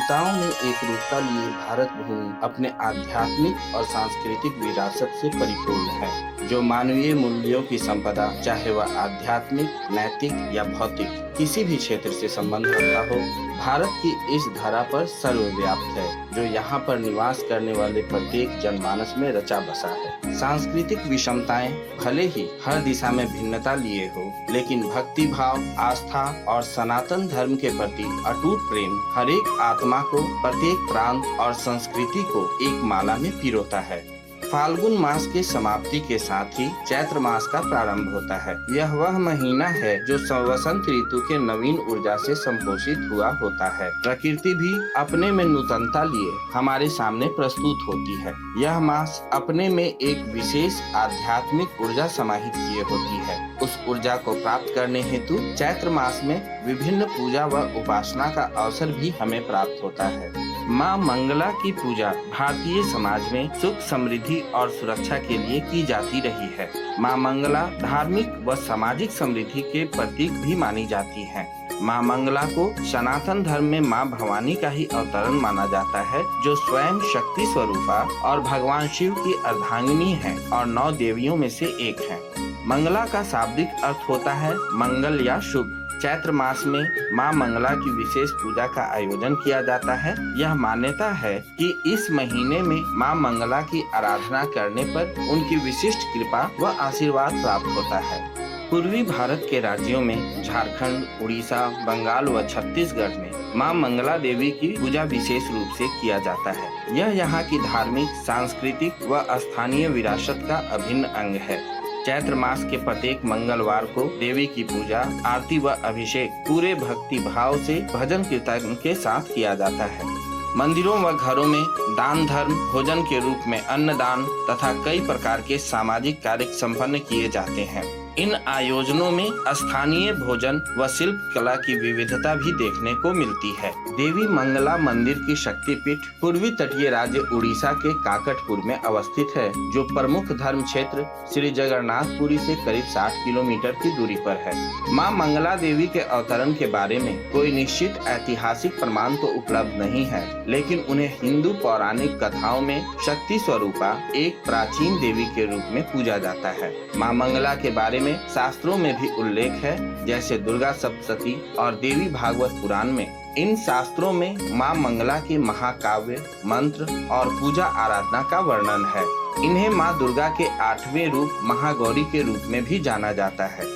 विविधताओं में एकरूपता लिए भारत भूमि अपने आध्यात्मिक और सांस्कृतिक विरासत से परिपूर्ण है, जो मानवीय मूल्यों की संपदा, चाहे वह आध्यात्मिक, नैतिक या भौतिक किसी भी क्षेत्र से संबंध रखता हो, भारत की इस धरा पर सर्वव्याप्त है, जो यहाँ पर निवास करने वाले प्रत्येक जनमानस में रचा बसा है। सांस्कृतिक विषमताएं भले ही हर दिशा में भिन्नता लिए हो, लेकिन भक्ति भाव, आस्था और सनातन धर्म के प्रति अटूट प्रेम हर एक आत्मा को, प्रत्येक प्रांत और संस्कृति को एक माला में पिरोता है। फाल्गुन मास के समाप्ति के साथ ही चैत्र मास का प्रारंभ होता है। यह वह महीना है जो वसंत ऋतु के नवीन ऊर्जा से संपोषित हुआ होता है। प्रकृति भी अपने में नूतनता लिए हमारे सामने प्रस्तुत होती है। यह मास अपने में एक विशेष आध्यात्मिक ऊर्जा समाहित किए होती है। उस ऊर्जा को प्राप्त करने हेतु चैत्र मास में विभिन्न पूजा व उपासना का अवसर भी हमें प्राप्त होता है। माँ मंगला की पूजा भारतीय समाज में सुख, समृद्धि और सुरक्षा के लिए की जाती रही है। माँ मंगला धार्मिक व सामाजिक समृद्धि के प्रतीक भी मानी जाती है। माँ मंगला को सनातन धर्म में माँ भवानी का ही अवतरण माना जाता है, जो स्वयं शक्ति स्वरूपा और भगवान शिव की अर्धांगिनी है और 9 देवियों में से एक है। मंगला का शाब्दिक अर्थ होता है मंगल या शुभ। चैत्र मास में माँ मंगला की विशेष पूजा का आयोजन किया जाता है। यह मान्यता है कि इस महीने में माँ मंगला की आराधना करने पर उनकी विशिष्ट कृपा व आशीर्वाद प्राप्त होता है। पूर्वी भारत के राज्यों में झारखंड, उड़ीसा, बंगाल व छत्तीसगढ़ में माँ मंगला देवी की पूजा विशेष रूप से किया जाता है। यह यहाँ की धार्मिक, सांस्कृतिक व स्थानीय विरासत का अभिन्न अंग है। चैत्र मास के प्रत्येक मंगलवार को देवी की पूजा, आरती व अभिषेक पूरे भक्ति भाव से भजन कीर्तन के साथ किया जाता है। मंदिरों व घरों में दान धर्म, भोजन के रूप में अन्नदान तथा कई प्रकार के सामाजिक कार्य संपन्न किए जाते हैं। इन आयोजनों में स्थानीय भोजन व शिल्प कला की विविधता भी देखने को मिलती है। देवी मंगला मंदिर की शक्तिपीठ पूर्वी तटीय राज्य उड़ीसा के काकटपुर में अवस्थित है, जो प्रमुख धर्म क्षेत्र श्री जगन्नाथपुरी से करीब 60 किलोमीटर की दूरी पर है। माँ मंगला देवी के अवतरण के बारे में कोई निश्चित ऐतिहासिक प्रमाण तो उपलब्ध नहीं है, लेकिन उन्हें हिंदू पौराणिक कथाओं में शक्ति स्वरूपा एक प्राचीन देवी के रूप में पूजा जाता है। माँ मंगला के बारे में शास्त्रों में भी उल्लेख है, जैसे दुर्गा सप्तशती और देवी भागवत पुराण में। इन शास्त्रों में माँ मंगला के महाकाव्य, मंत्र और पूजा आराधना का वर्णन है। इन्हें माँ दुर्गा के 8वें रूप महागौरी के रूप में भी जाना जाता है।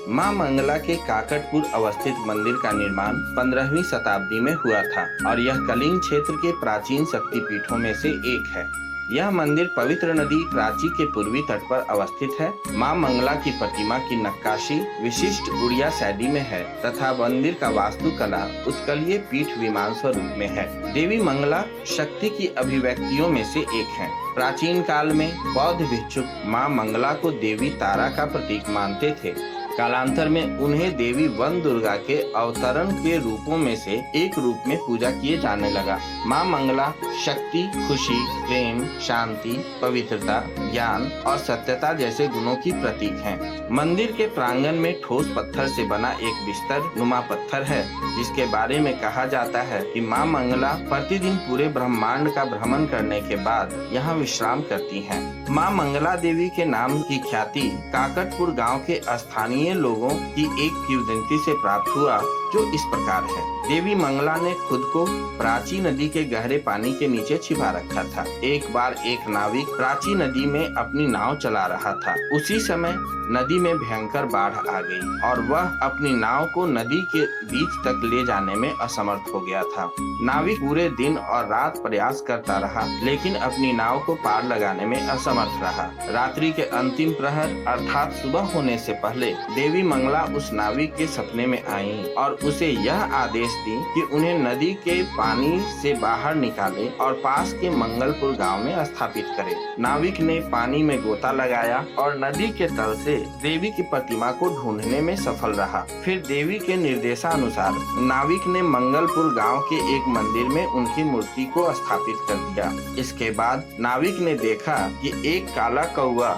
माँ मंगला के काकटपुर अवस्थित मंदिर का निर्माण 15वीं शताब्दी में हुआ था और यह कलिंग क्षेत्र के प्राचीन शक्तिपीठों में से एक है। यह मंदिर पवित्र नदी प्राची के पूर्वी तट पर अवस्थित है। माँ मंगला की प्रतिमा की नक्काशी विशिष्ट उड़िया शैली में है तथा मंदिर का वास्तुकला उत्कलीय पीठ विमान स्वरूप में है। देवी मंगला शक्ति की अभिव्यक्तियों में से एक है। प्राचीन काल में बौद्ध भिक्षुक माँ मंगला को देवी तारा का प्रतीक मानते थे। कालांतर में उन्हें देवी वन दुर्गा के अवतरण के रूपों में से एक रूप में पूजा किए जाने लगा। माँ मंगला शक्ति, खुशी, प्रेम, शांति, पवित्रता, ज्ञान और सत्यता जैसे गुणों की प्रतीक हैं। मंदिर के प्रांगण में ठोस पत्थर से बना एक बिस्तर नुमा पत्थर है, जिसके बारे में कहा जाता है कि माँ मंगला प्रतिदिन पूरे ब्रह्मांड का भ्रमण करने के बाद यहाँ विश्राम करती हैं। माँ मंगला देवी के नाम की ख्याति काकटपुर गांव के स्थानीय लोगों की एक किंवदंती से प्राप्त हुआ, जो इस प्रकार है। देवी मंगला ने खुद को प्राची नदी के गहरे पानी के नीचे छिपा रखा था। एक बार एक नाविक प्राची नदी में अपनी नाव चला रहा था। उसी समय नदी में भयंकर बाढ़ आ गई और वह अपनी नाव को नदी के बीच तक ले जाने में असमर्थ हो गया था। नाविक पूरे दिन और रात प्रयास करता रहा, लेकिन अपनी नाव को पार लगाने में असमर्थ रहा। रात्रि के अंतिम प्रहर अर्थात सुबह होने से पहले देवी मंगला उस नाविक के सपने में आईं और उसे यह आदेश दी कि उन्हें नदी के पानी से बाहर निकाले और पास के मंगलपुर गांव में स्थापित करे। नाविक ने पानी में गोता लगाया और नदी के तल से देवी की प्रतिमा को ढूंढने में सफल रहा। फिर देवी के निर्देशानुसार नाविक ने मंगलपुर गांव के एक मंदिर में उनकी मूर्ति को स्थापित कर दिया। इसके बाद नाविक ने देखा कि एक काला कौवा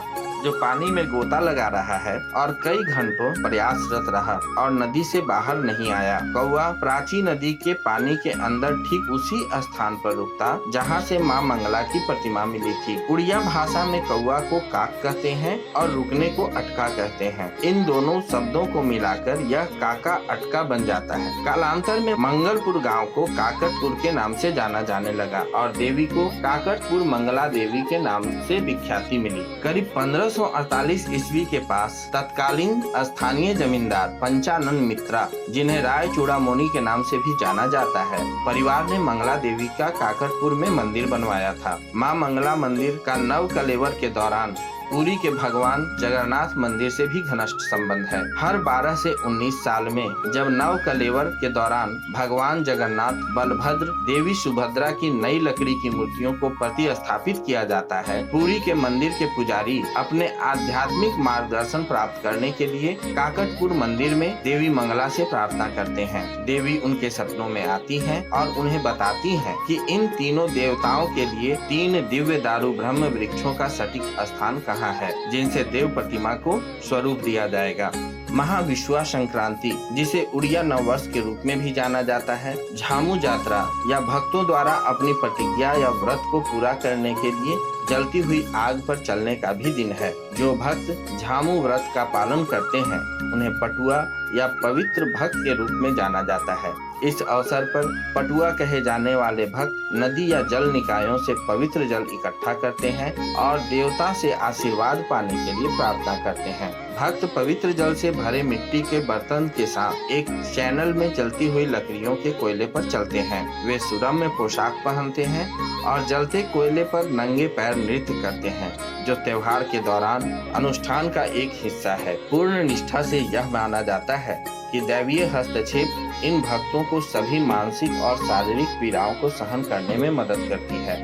जो पानी में गोता लगा रहा है और कई घंटों प्रयासरत रहा और नदी से बाहर नहीं आया। कौआ प्राची नदी के पानी के अंदर ठीक उसी स्थान पर रुकता जहाँ से माँ मंगला की प्रतिमा मिली थी। उड़िया भाषा में कौआ को काक कहते हैं और रुकने को अटका कहते हैं। इन दोनों शब्दों को मिलाकर यह काका अटका बन जाता है। कालांतर में मंगलपुर गांव को काकटपुर के नाम से जाना जाने लगा और देवी को काकटपुर मंगला देवी के नाम से विख्याति मिली। करीब 1548 ईस्वी के पास तत्कालीन स्थानीय जमींदार पंचानन मित्रा, जिन्हें राय चूड़ामणि के नाम से भी जाना जाता है, परिवार ने मंगला देवी का काकटपुर में मंदिर बनवाया था। मां मंगला मंदिर का नव कलेवर के दौरान पुरी के भगवान जगन्नाथ मंदिर से भी घनिष्ठ संबंध है। हर 12 से 19 साल में जब नव कलेवर के दौरान भगवान जगन्नाथ, बलभद्र, देवी सुभद्रा की नई लकड़ी की मूर्तियों को प्रतिस्थापित किया जाता है, पुरी के मंदिर के पुजारी अपने आध्यात्मिक मार्गदर्शन प्राप्त करने के लिए काकटपुर मंदिर में देवी मंगला से प्रार्थना करते हैं। देवी उनके सपनों में आती हैं और उन्हें बताती हैं कि इन तीनों देवताओं के लिए 3 दिव्य दारू ब्रह्म वृक्षों का सटीक स्थान कहाँ है, जिनसे देव प्रतिमा को स्वरूप दिया जाएगा। महाविश्वा संक्रांति, जिसे उड़िया नव वर्ष के रूप में भी जाना जाता है, झामू यात्रा या भक्तों द्वारा अपनी प्रतिज्ञा या व्रत को पूरा करने के लिए जलती हुई आग पर चलने का भी दिन है। जो भक्त झामू व्रत का पालन करते हैं उन्हें पटुआ या पवित्र भक्त के रूप में जाना जाता है। इस अवसर पर पटुआ कहे जाने वाले भक्त नदी या जल निकायों से पवित्र जल इकट्ठा करते हैं और देवता से आशीर्वाद पाने के लिए प्रार्थना करते हैं। भक्त पवित्र जल से भरे मिट्टी के बर्तन के साथ एक चैनल में जलती हुई लकड़ियों के कोयले पर चलते हैं। वे सुरम्य पोशाक पहनते हैं और जलते कोयले पर नंगे पैर नृत्य करते हैं, जो त्योहार के दौरान अनुष्ठान का एक हिस्सा है। पूर्ण निष्ठा से यह माना जाता है कि दैवीय हस्तक्षेप इन भक्तों को सभी मानसिक और शारीरिक पीड़ाओं को सहन करने में मदद करती है।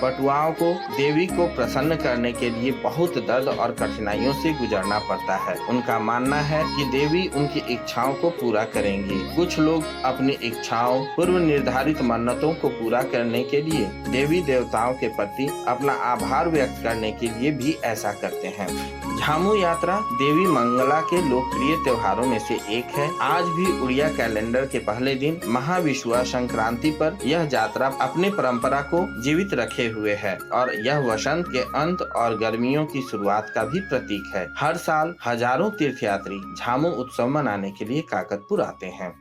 पटुआओं को देवी को प्रसन्न करने के लिए बहुत दर्द और कठिनाइयों से गुजरना पड़ता है। उनका मानना है कि देवी उनकी इच्छाओं को पूरा करेंगी। कुछ लोग अपनी इच्छाओं, पूर्व निर्धारित मन्नतों को पूरा करने के लिए देवी देवताओं के प्रति अपना आभार व्यक्त करने के लिए भी ऐसा करते हैं। झामू यात्रा देवी मंगला के लोकप्रिय त्योहारों में से एक है। आज भी उड़िया कैलेंडर के पहले दिन महाविश्वा संक्रांति पर यह यात्रा अपनी परंपरा को जीवित रखे हुए है और यह वसंत के अंत और गर्मियों की शुरुआत का भी प्रतीक है। हर साल हजारों तीर्थयात्री झामू उत्सव मनाने के लिए काकटपुर आते हैं।